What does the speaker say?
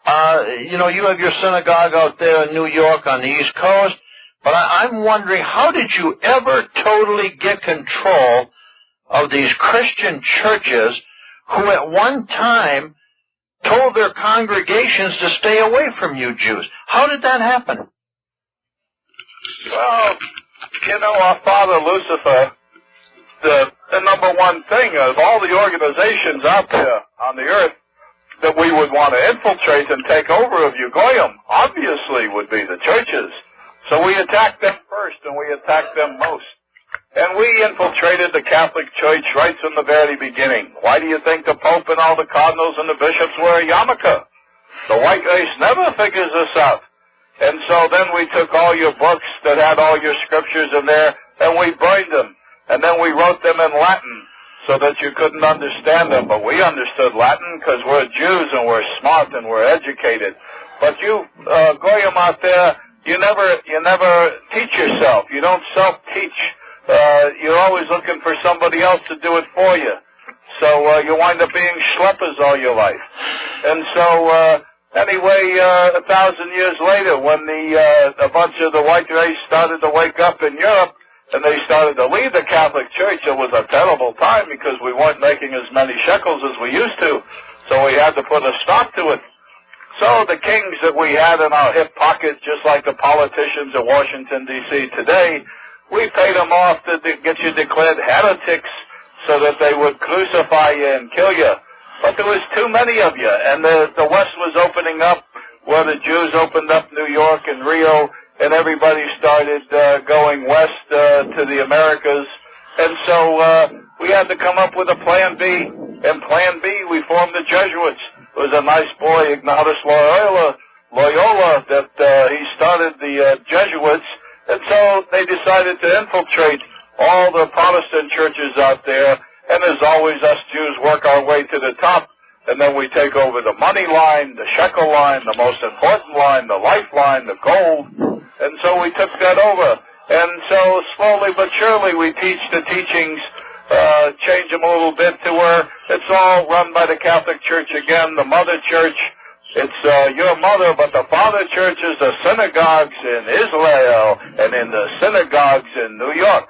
You have your synagogue out there in New York on the East Coast, but I'm wondering, how did you ever totally get control of these Christian churches who at one time told their congregations to stay away from you Jews? How did that happen? Well, our father Lucifer, the number one thing of all the organizations out there on the earth that we would want to infiltrate and take over of you Goyim, obviously would be the churches. So we attacked them first, and we attacked them most. And we infiltrated the Catholic Church right from the very beginning. Why do you think the Pope and all the cardinals and the bishops wear a yarmulke? The white race never figures this out. And so then we took all your books that had all your scriptures in there, and we burned them. And then we wrote them in Latin so that you couldn't understand them. But we understood Latin because we're Jews and we're smart and we're educated. But you, Goyim out there, you never teach yourself. You don't self-teach. You're always looking for somebody else to do it for you. So you wind up being schleppers all your life. And so anyway, 1,000 years later, when a bunch of the white race started to wake up in Europe, and they started to leave the Catholic Church, it was a terrible time because we weren't making as many shekels as we used to. So we had to put a stop to it. So the kings that we had in our hip pocket, just like the politicians of Washington, D.C. today, we paid them off to get you declared heretics so that they would crucify you and kill you. But there was too many of you, and the West was opening up where the Jews opened up New York and Rio, and everybody started going west to the Americas. And so we had to come up with a plan B. And plan B, we formed the Jesuits. It was a nice boy, Ignatius Loyola, that he started the Jesuits. And so they decided to infiltrate all the Protestant churches out there. And as always, us Jews work our way to the top. And then we take over the money line, the shekel line, the most important line, the lifeline, the gold. And so we took that over. And so slowly but surely we teach the teachings, change them a little bit to where it's all run by the Catholic Church again, the Mother Church. It's your mother, but the Father Church is the synagogues in Israel and in the synagogues in New York.